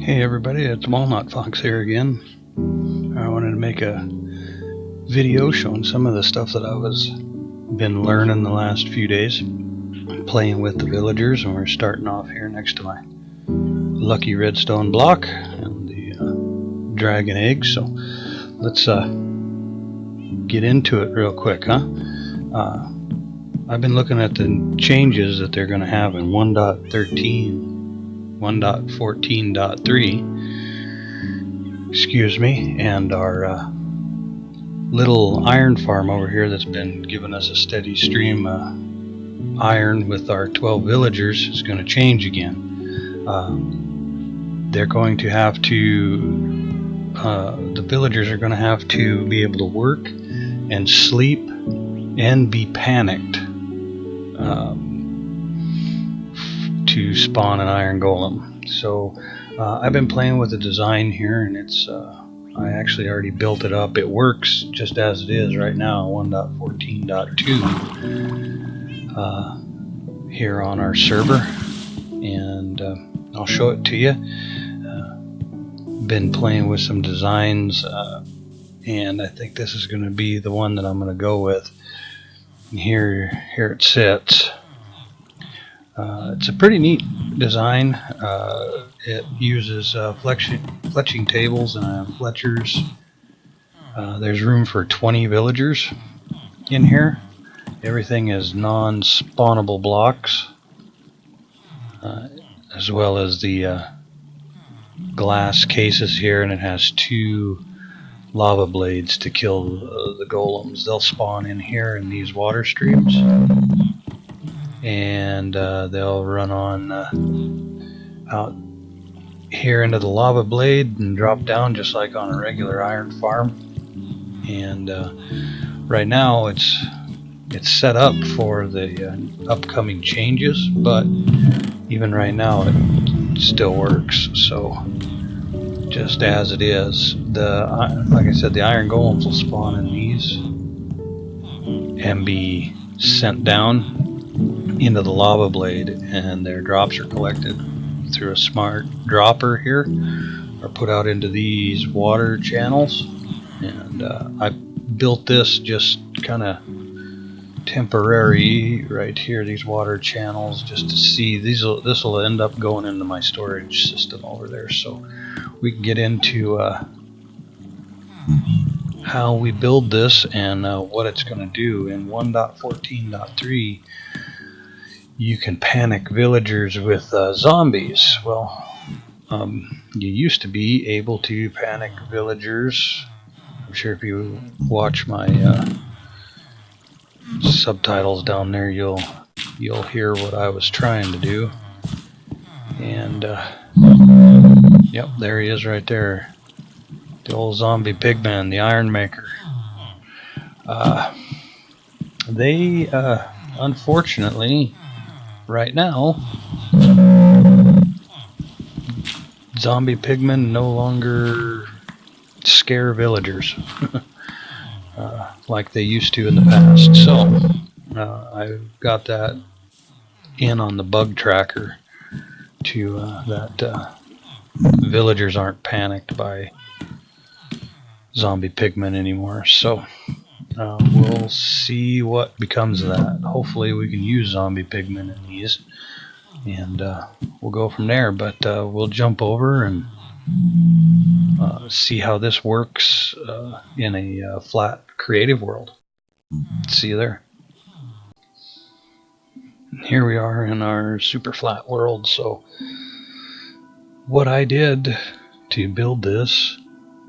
Hey everybody, it's Walnut Fox here again. I wanted to make a video showing some of the stuff that I was been learning the last few days, playing with the villagers, and we're starting off here next to my lucky redstone block and the dragon egg. So let's get into it real quick, huh? I've been looking at the changes that they're going to have in 1.13. 1.14.3, excuse me, and our little iron farm over here that's been giving us a steady stream of iron with our 12 villagers is going to change again. They're going to have to, the villagers are going to have to be able to work and sleep and be panicked to spawn an iron golem. So I've been playing with the design here, and it's I actually already built it up. It works just as it is right now, 1.14.2 here on our server, and I'll show it to you. Been playing with some designs, and I think this is going to be the one that I'm going to go with. And here it sits. It's a pretty neat design. It uses fletching tables and fletchers. There's room for 20 villagers in here. Everything is non-spawnable blocks, as well as the glass cases here, and it has 2 lava blades to kill the golems. They'll spawn in here in these water streams, and they'll run on out here into the lava blade and drop down just like on a regular iron farm. And right now it's set up for the upcoming changes, but even right now it still works. So just as it is, like I said, the iron golems will spawn in these and be sent down into the lava blade, and their drops are collected through a smart dropper here, or put out into these water channels. And I built this just kind of temporary right here, these water channels, just to see this will end up going into my storage system over there, so we can get into how we build this and what it's going to do. In 1.14.3 you can panic villagers with zombies. Well, you used to be able to panic villagers. I'm sure if you watch my subtitles down there, you'll hear what I was trying to do. And yep, there he is right there, the old zombie pigman, the Iron Maker. They unfortunately, right now, zombie pigmen no longer scare villagers like they used to in the past. So I've got that in on the bug tracker to that villagers aren't panicked by zombie pigmen anymore. So we'll see what becomes of that. Hopefully we can use zombie pigmen in these, and we'll go from there. But we'll jump over and see how this works in a flat creative world. See you there. Here we are in our super flat world. So what I did to build this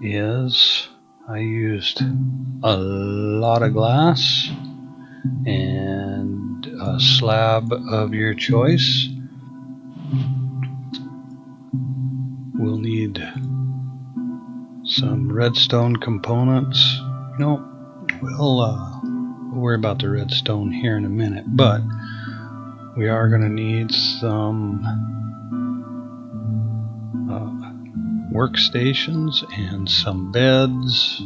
is I used a lot of glass and a slab of your choice. We'll need some redstone components. We'll worry about the redstone here in a minute, but we are going to need some workstations and some beds.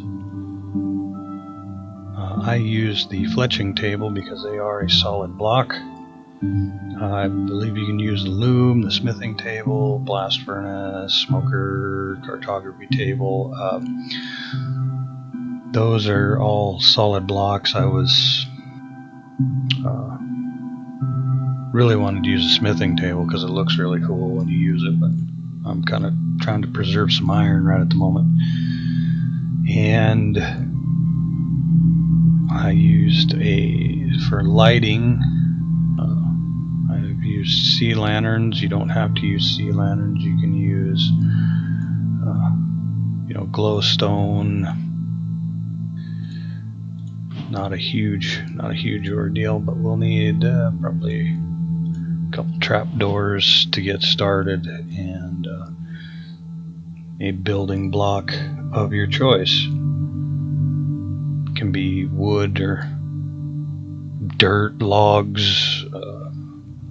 I use the fletching table because they are a solid block, I believe you can use the loom, the smithing table, blast furnace, smoker, cartography table. Those are all solid blocks. I was really wanted to use a smithing table because it looks really cool when you use it, but I'm kind of trying to preserve some iron right at the moment. And I used for lighting, I've used sea lanterns. You don't have to use sea lanterns. You can use, glowstone. Not a huge ordeal, but we'll need probably a couple trapdoors to get started, and a building block of your choice. It can be wood or dirt, logs.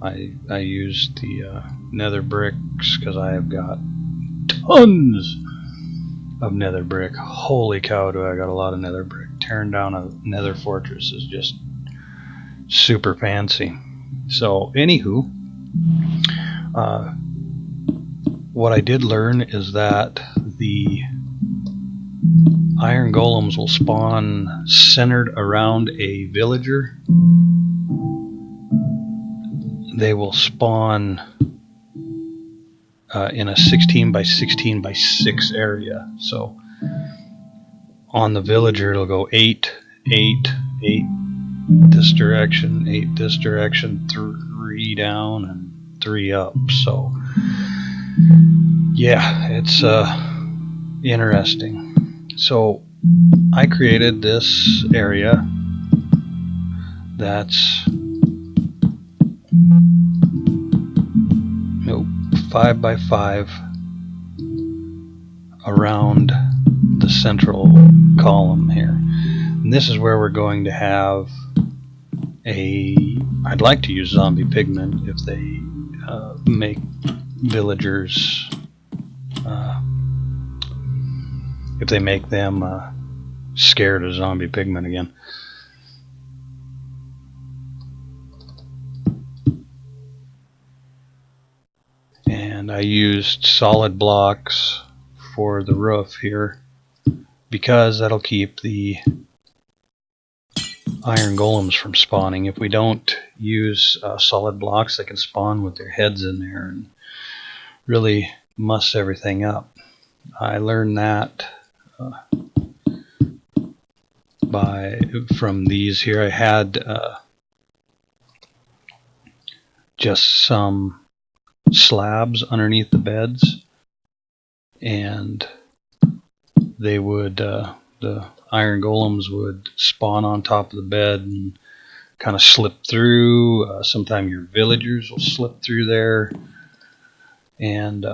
I used the nether bricks because I have got tons of nether brick. Holy cow, do I got a lot of nether brick. Tearing down a nether fortress is just super fancy. So anywho, what I did learn is that the iron golems will spawn centered around a villager. They will spawn in a 16 by 16 by 6 area. So on the villager it'll go 8, 8, 8 this direction, 8 this direction, 3 down and 3 up. So yeah, it's interesting. So I created this area that's 5 by 5 around the central column here. And this is where we're going to have I'd like to use zombie pigmen if they make villagers, if they make them scared of zombie pigmen again. And I used solid blocks for the roof here because that'll keep the iron golems from spawning. If we don't use solid blocks, they can spawn with their heads in there and really muss everything up. I learned that from these here. I had just some slabs underneath the beds, and they would the iron golems would spawn on top of the bed and kind of slip through. Sometimes your villagers will slip through there, and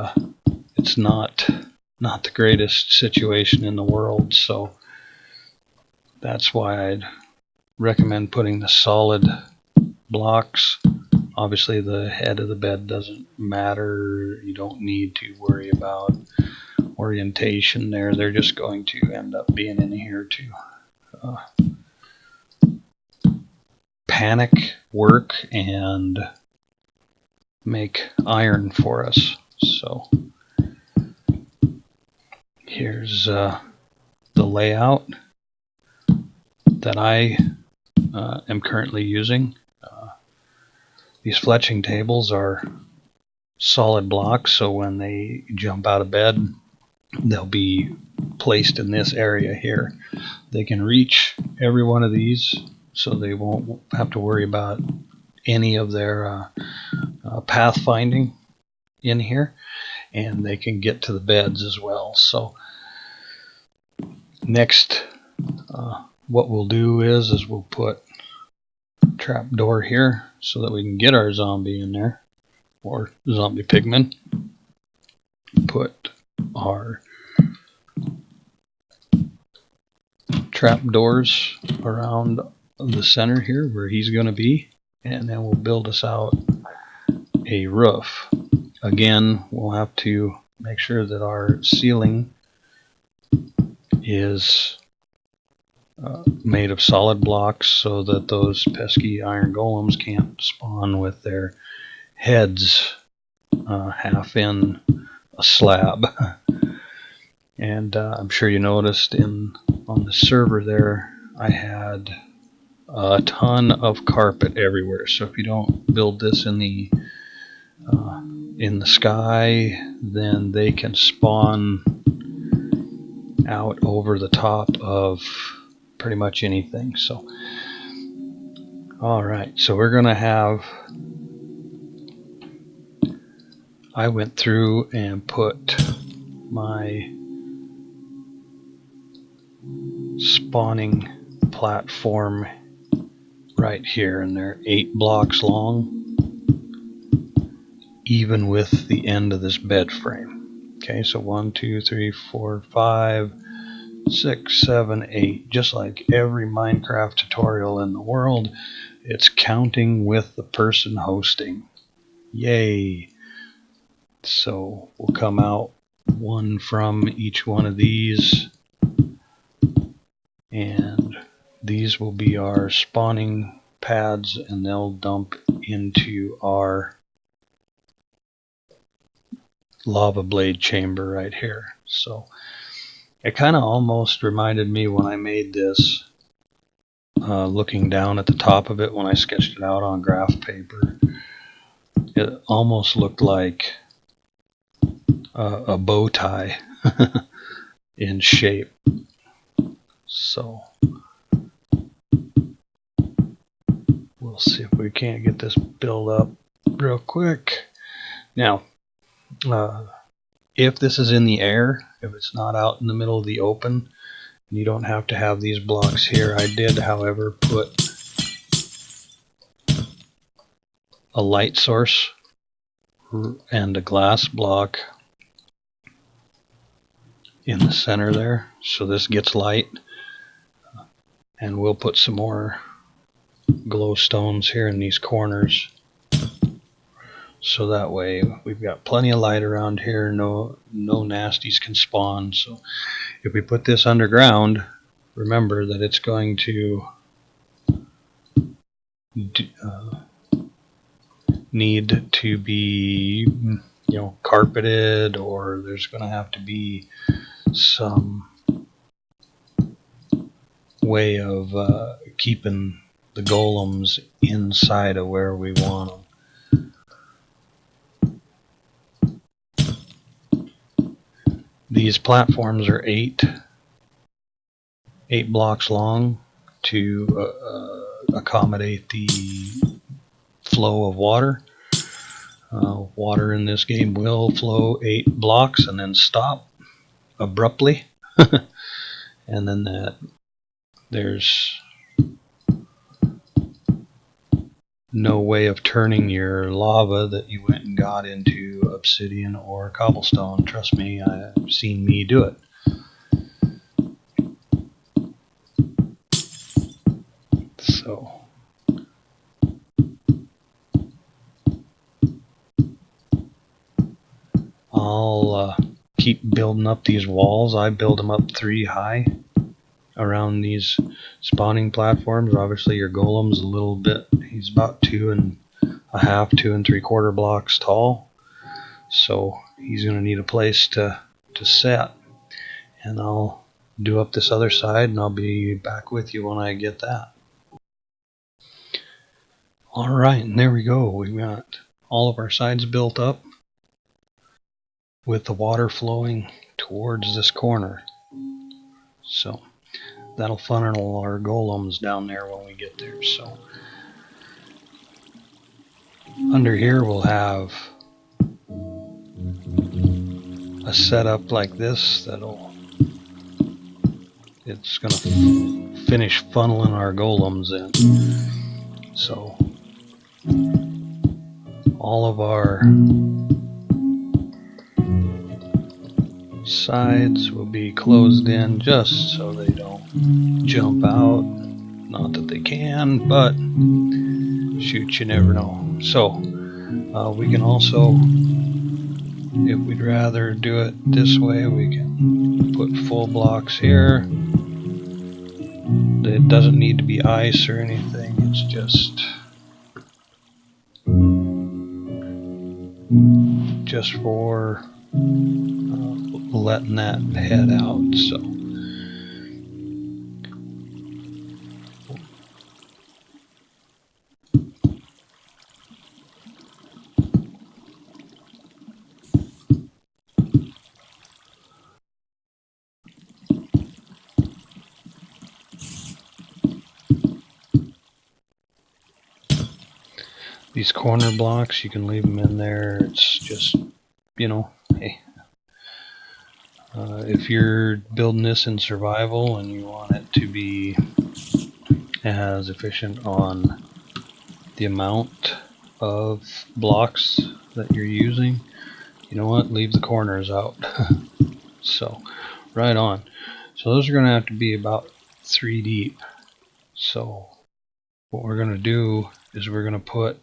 it's not the greatest situation in the world. So that's why I'd recommend putting the solid blocks. Obviously the head of the bed doesn't matter. You don't need to worry about orientation there. They're just going to end up being in here to panic work and make iron for us. So here's the layout that I am currently using. These fletching tables are solid blocks, so when they jump out of bed, they'll be placed in this area here. They can reach every one of these, so they won't have to worry about any of their pathfinding in here, and they can get to the beds as well. So next, what we'll do is we'll put a trap door here so that we can get our zombie in there, or zombie pigmen. Put our trap doors around the center here where he's going to be, and then we'll build us out a roof. Again, we'll have to make sure that our ceiling is made of solid blocks so that those pesky iron golems can't spawn with their heads half in a slab. And I'm sure you noticed on the server there, I had a ton of carpet everywhere. So if you don't build this in the sky, then they can spawn out over the top of pretty much anything. So, all right, so we're gonna have. I went through and put my spawning platform right here, and they're 8 blocks long, even with the end of this bed frame. Okay, so 1, 2, 3, 4, 5, 6, 7, 8. Just like every Minecraft tutorial in the world, it's counting with the person hosting. Yay! So we'll come out one from each one of these, and these will be our spawning pads, and they'll dump into our lava blade chamber right here. So it kind of almost reminded me when I made this, looking down at the top of it when I sketched it out on graph paper, it almost looked like a bow tie in shape. So we'll see if we can't get this build up real quick. Now, if this is in the air, if it's not out in the middle of the open, you don't have to have these blocks here. I did, however, put a light source and a glass block in the center there, so this gets light. And we'll put some more glow stones here in these corners, so that way we've got plenty of light around here. No nasties can spawn. So if we put this underground, remember that it's going to need to be, carpeted, or there's going to have to be some way of keeping the golems inside of where we want them. These platforms are 8 blocks long to accommodate the flow of water. Water in this game will flow 8 blocks and then stop abruptly. And then there's no way of turning your lava that you went and got into obsidian or cobblestone. Trust me, I've seen me do it. So I'll keep building up these walls. I build them up 3 high around these spawning platforms. Obviously your golem's a little bit, he's about 2 3/4 blocks tall, so he's going to need a place to set. And I'll do up this other side, and I'll be back with you when I get that. Alright, and there we go. We've got all of our sides built up with the water flowing towards this corner. So that'll funnel our golems down there when we get there. So under here we'll have a setup like this it's going to finish funneling our golems in. So all of our sides will be closed in just so they don't jump out. Not that they can, but shoot, you never know. So we can also, if we'd rather do it this way, we can put full blocks here It doesn't need to be ice or anything. It's just for letting that head out. So these corner blocks, you can leave them in there. It's just, you know, hey, if you're building this in survival and you want it to be as efficient on the amount of blocks that you're using, you know what, leave the corners out. So right on. So those are going to have to be about 3 deep. So what we're going to do is we're going to put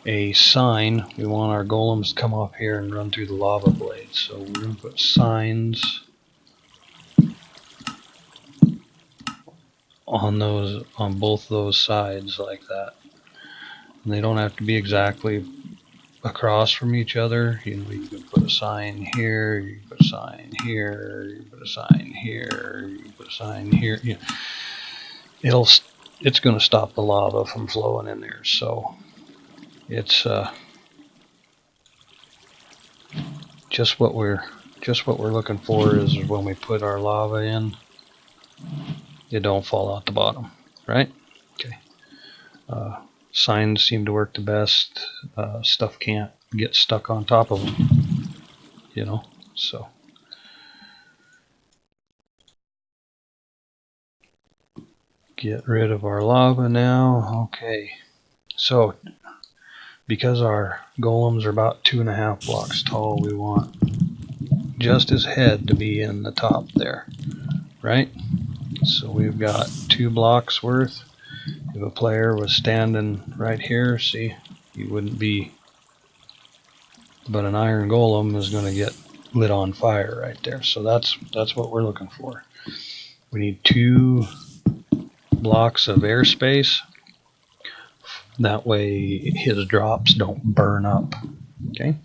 a sign. We want our golems to come up here and run through the lava blades. So we're going to put signs on both those sides like that. And they don't have to be exactly across from each other. You know, you can put a sign here, you can put a sign here, you can put a sign here, you can put a sign here. You know, it's going to stop the lava from flowing in there. So it's just what we're looking for is when we put our lava in, it don't fall out the bottom, right? Okay. Signs seem to work the best. Stuff can't get stuck on top of them, you know. So get rid of our lava now. Okay. So because our golems are about 2.5 blocks tall, we want just his head to be in the top there, right? So we've got 2 blocks worth. If a player was standing right here, see, he wouldn't be, but an iron golem is going to get lit on fire right there. So that's what we're looking for. We need 2 blocks of airspace. That way his drops don't burn up. Okay.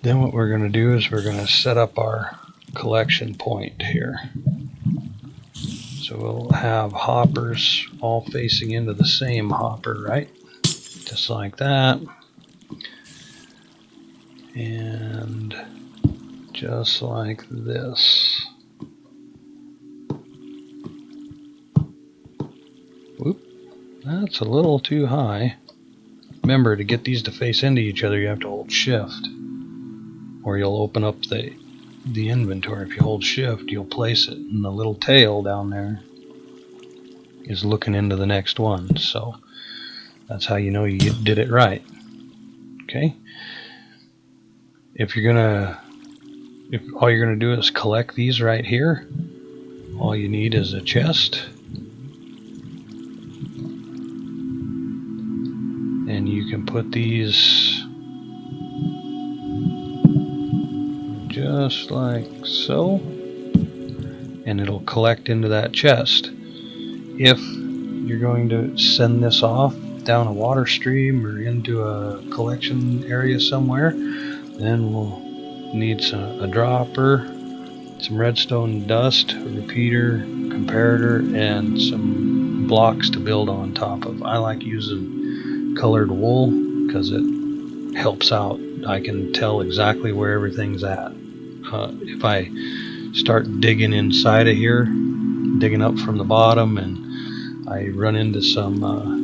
Then what we're going to do is we're going to set up our collection point here. So we'll have hoppers all facing into the same hopper, right? Just like that. And just like this. Whoop, that's a little too high. Remember, to get these to face into each other, you have to hold shift, or you'll open up the inventory. If you hold shift, you'll place it, and the little tail down there is looking into the next one. So that's how you know you did it right. Okay. If all you're gonna do is collect these right here, all you need is a chest, and you can put these just like so, and it'll collect into that chest. If you're going to send this off down a water stream or into a collection area somewhere, then we'll need a dropper, some redstone dust, a repeater, comparator, and some blocks to build on top of. I like using colored wool because it helps out. I can tell exactly where everything's at. If I start digging inside of here, digging up from the bottom, and I run into some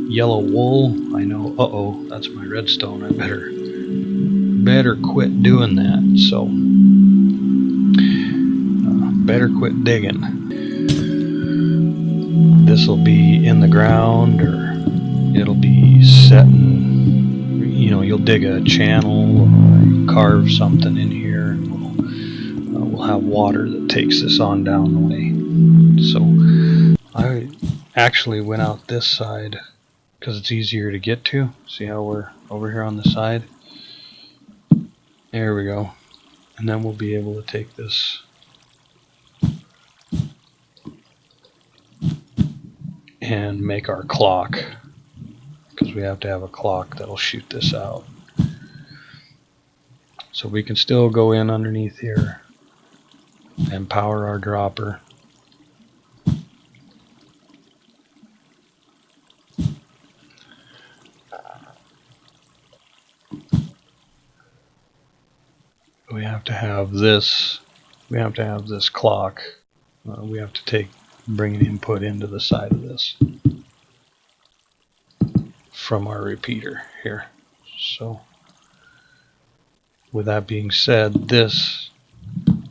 yellow wool, I know, uh-oh, that's my redstone. I better quit doing that. So better quit digging. This will be in the ground, or it'll be setting, you know, you'll dig a channel or carve something in here, and we'll have water that takes this on down the way. So I actually went out this side because it's easier to get to. See how we're over here on the side? There we go. And then we'll be able to take this and make our clock, because we have to have a clock that'll shoot this out. So we can still go in underneath here and power our dropper. We have to have this. We have to have this clock. We have to bring an input into the side of this from our repeater here. So with that being said, this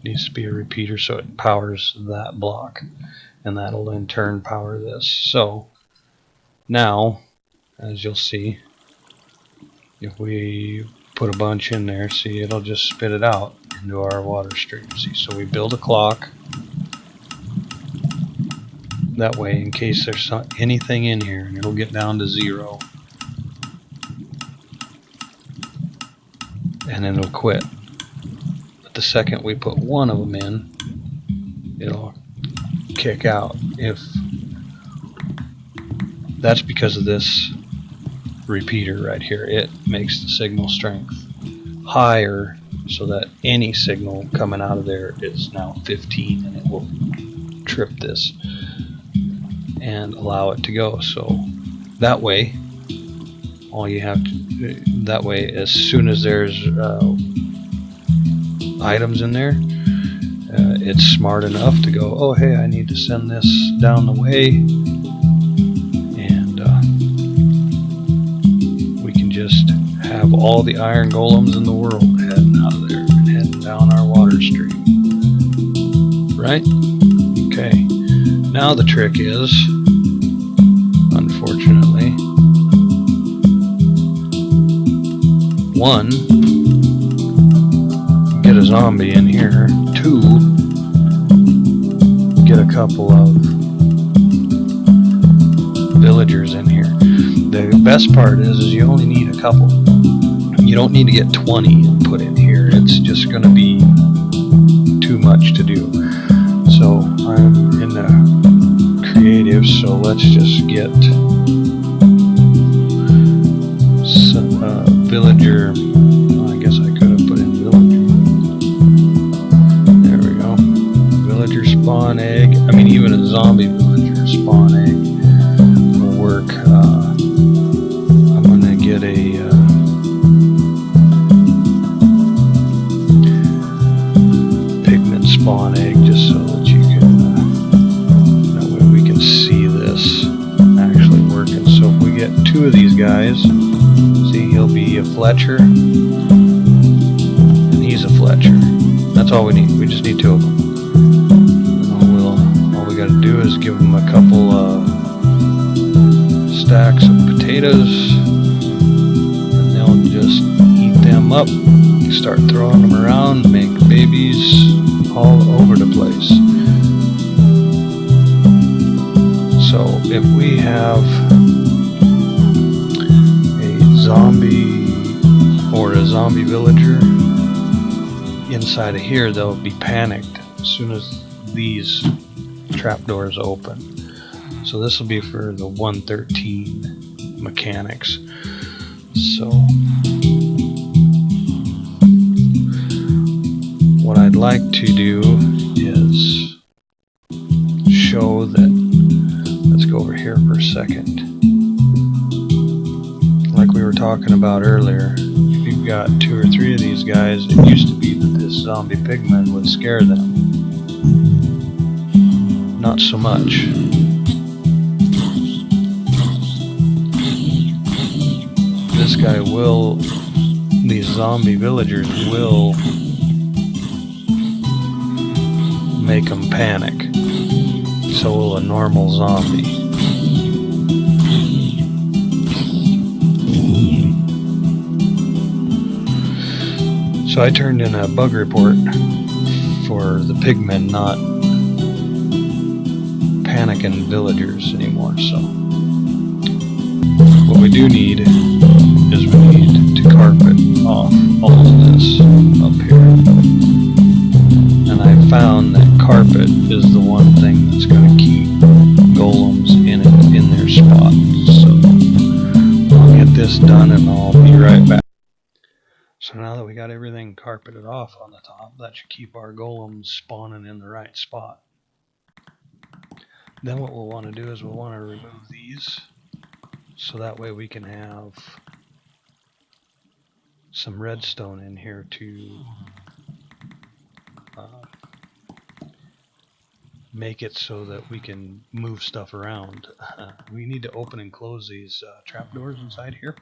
needs to be a repeater so it powers that block, and that'll in turn power this. So now, as you'll see, if we put a bunch in there, see, it'll just spit it out into our water stream. See, so we build a clock that way in case there's anything in here, and it'll get down to 0 and then it'll quit. But the second we put one of them in, it'll kick out. If that's because of this repeater right here, it makes the signal strength higher so that any signal coming out of there is now 15, and it will trip this and allow it to go. So that way, all you have to, that way as soon as there's items in there, it's smart enough to go, oh hey, I need to send this down the way, and we can just have all the iron golems in the world heading out of there and heading down our water stream. Right? Okay. Now the trick is, unfortunately, 1, get a zombie in here. 2, get a couple of villagers in here. The best part is you only need a couple. You don't need to get 20 and put in here. It's just going to be too much to do. So I'm in the creative, so let's just get some villager. Well, I guess I could have put in villager. There we go. Villager spawn egg. I mean, even a zombie villager spawn egg will work. I'm going to get a pigment spawn egg just so that you can, that way we can see this actually working. So if we get 2 of these guys, see, he'll be a Fletcher, and he's a Fletcher. That's all we need. We just need 2 of them. And all we got to do is give them a couple stacks of potatoes, and they'll just eat them up, start throwing them around, make babies all over the place. So if we have a zombie or a zombie villager inside of here, they'll be panicked as soon as these trapdoors open. So this will be for the 113 mechanics. So what I'd like to do is show that, let's go over here for a second. Like we were talking about earlier, if you've got 2 or 3 of these guys, it used to be that this zombie pigman would scare them. Not so much. This guy will, these zombie villagers will make them panic. So will a normal zombie. So I turned in a bug report for the pigmen not panicking villagers anymore. So what we do need is we need to carpet off all of this up here. And I found that carpet is the one thing that's going to keep golems in there this done and I'll be right back. So now that we got everything carpeted off on the top, that should keep our golems spawning in the right spot. Then what we'll want to do is we'll want to remove these, so that way we can have some redstone in here to make it so that we can move stuff around. We need to open and close these trapdoors inside here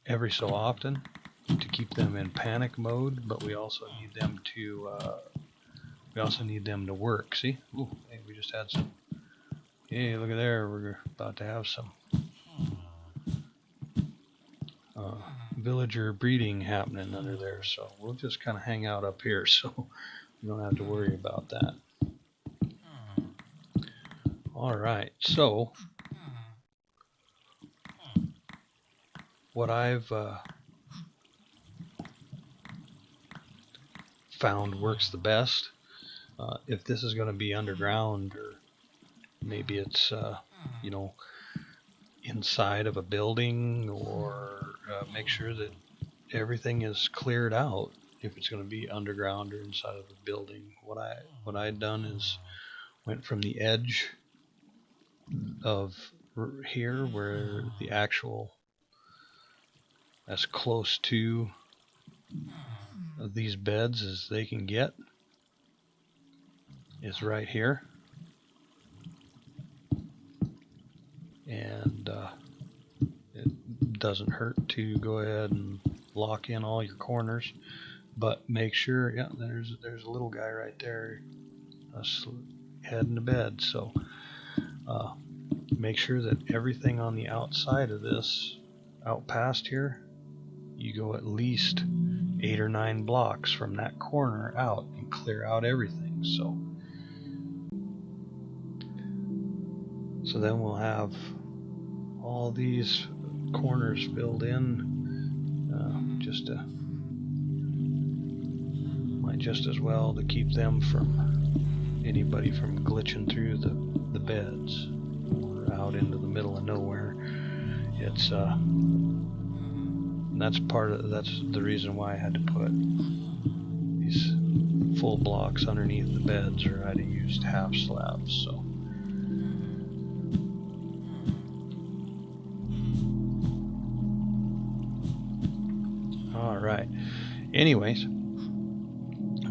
every so often to keep them in panic mode, but we also need them to work. See? Ooh, hey, we just had some. Hey, look at there. We're about to have some villager breeding happening under there, so we'll just kind of hang out up here so we don't have to worry about that. Alright, so what I've found works the best, if this is going to be underground, or maybe it's you know, inside of a building, or make sure that everything is cleared out if it's going to be underground or inside of a building. What I had done is went from the edge of here, where the actual, as close to these beds as they can get, is right here. And it doesn't hurt to go ahead and lock in all your corners, but make sure, yeah, there's a little guy right there heading to bed. So make sure that everything on the outside of this, out past here, you go at least 8 or 9 blocks from that corner out and clear out everything. So then we'll have all these corners filled in. Might just as well to keep them from anybody from glitching through the beds or out into the middle of nowhere. It's that's the reason why I had to put these full blocks underneath the beds, or I'd have used half slabs. So alright, anyways,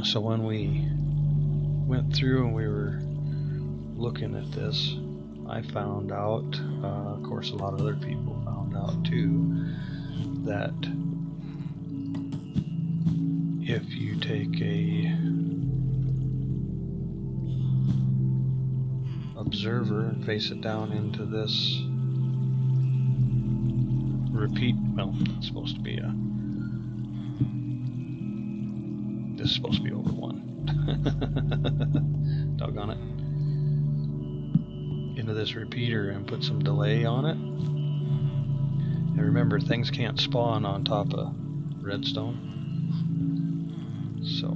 so when we went through and we were looking at this, I found out, of course a lot of other people found out too, that if you take a observer and face it down into this repeat, well, it's supposed to be this is supposed to be over 1. Doggone it. Into this repeater and put some delay on it. And remember, things can't spawn on top of redstone. So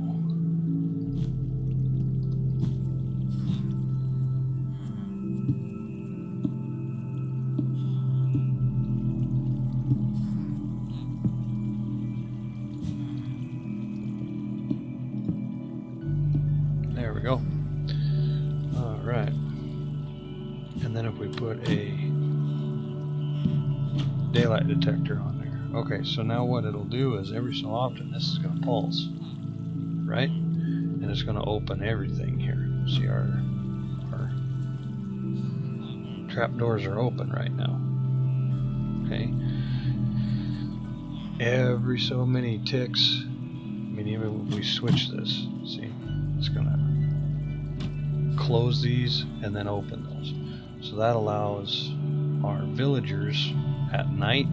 there we go. Alright. And then if we put a daylight detector on there. Okay, so now what it'll do is every so often this is going to pulse, right? And it's going to open everything here. See, our trapdoors are open right now. Okay. Every so many ticks, I mean, even if we switch this, see, it's going to close these and then open those. So that allows our villagers at night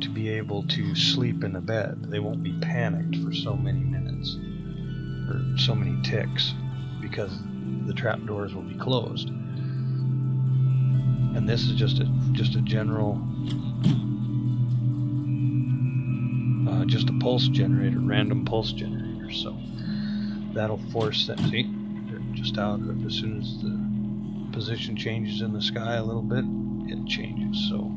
to be able to sleep in the bed. They won't be panicked for so many minutes or so many ticks because the trapdoors will be closed. And this is just a general, just a pulse generator, random pulse generator. So that'll force them. See, they're just out as soon as position changes in the sky a little bit, it changes. So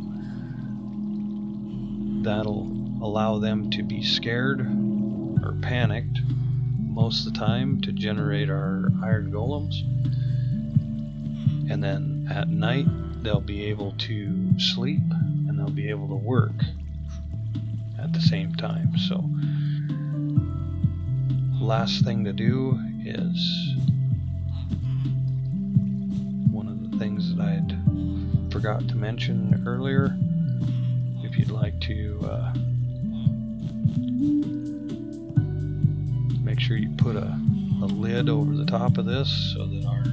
that'll allow them to be scared or panicked most of the time to generate our iron golems. And then at night they'll be able to sleep and they'll be able to work at the same time. So last thing to do is one of the things that I'd forgot to mention earlier. If you'd like to make sure you put a lid over the top of this so that our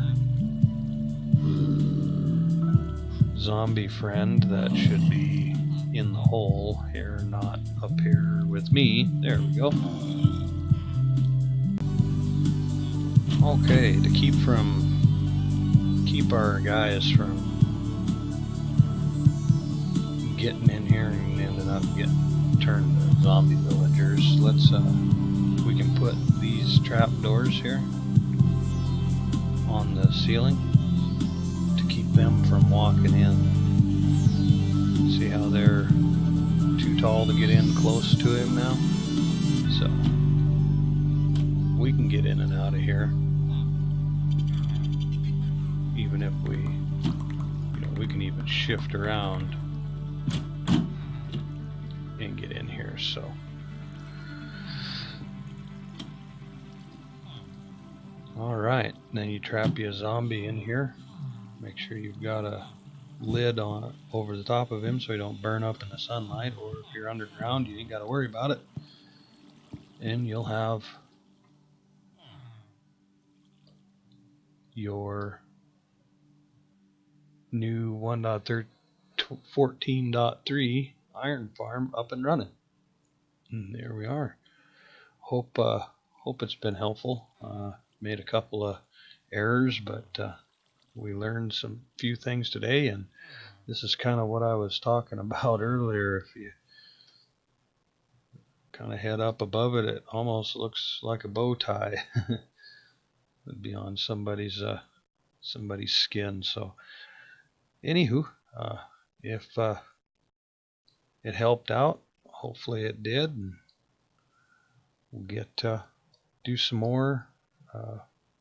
zombie friend that should be in the hole here, not up here with me. There we go. Okay, to keep our guys from getting in here and ending up getting turned to zombie villagers, let's we can put these trap doors here on the ceiling to keep them from walking in. See how they're too tall to get in close to him now? So we can get in and out of here, even if we, we can even shift around and get in here. So alright, then you trap you a zombie in here. Make sure you've got a lid on it over the top of him so he don't burn up in the sunlight, or if you're underground you ain't got to worry about it. And you'll have your new 1.14.3 iron farm up and running. And there we are. Hope it's been helpful. Made a couple of errors, but we learned some few things today, and this is kind of what I was talking about earlier. If you kind of head up above it, it almost looks like a bow tie. It'd be on somebody's skin. So anywho, if it helped out, hopefully it did, and we'll get to do some more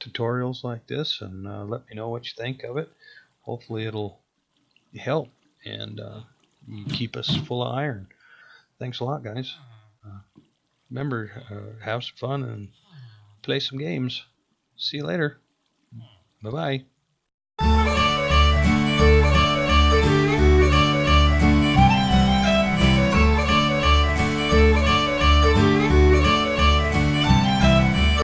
tutorials like this, and let me know what you think of it. Hopefully it'll help and keep us full of iron. Thanks a lot, guys. Remember, have some fun and play some games. See you later. Bye-bye.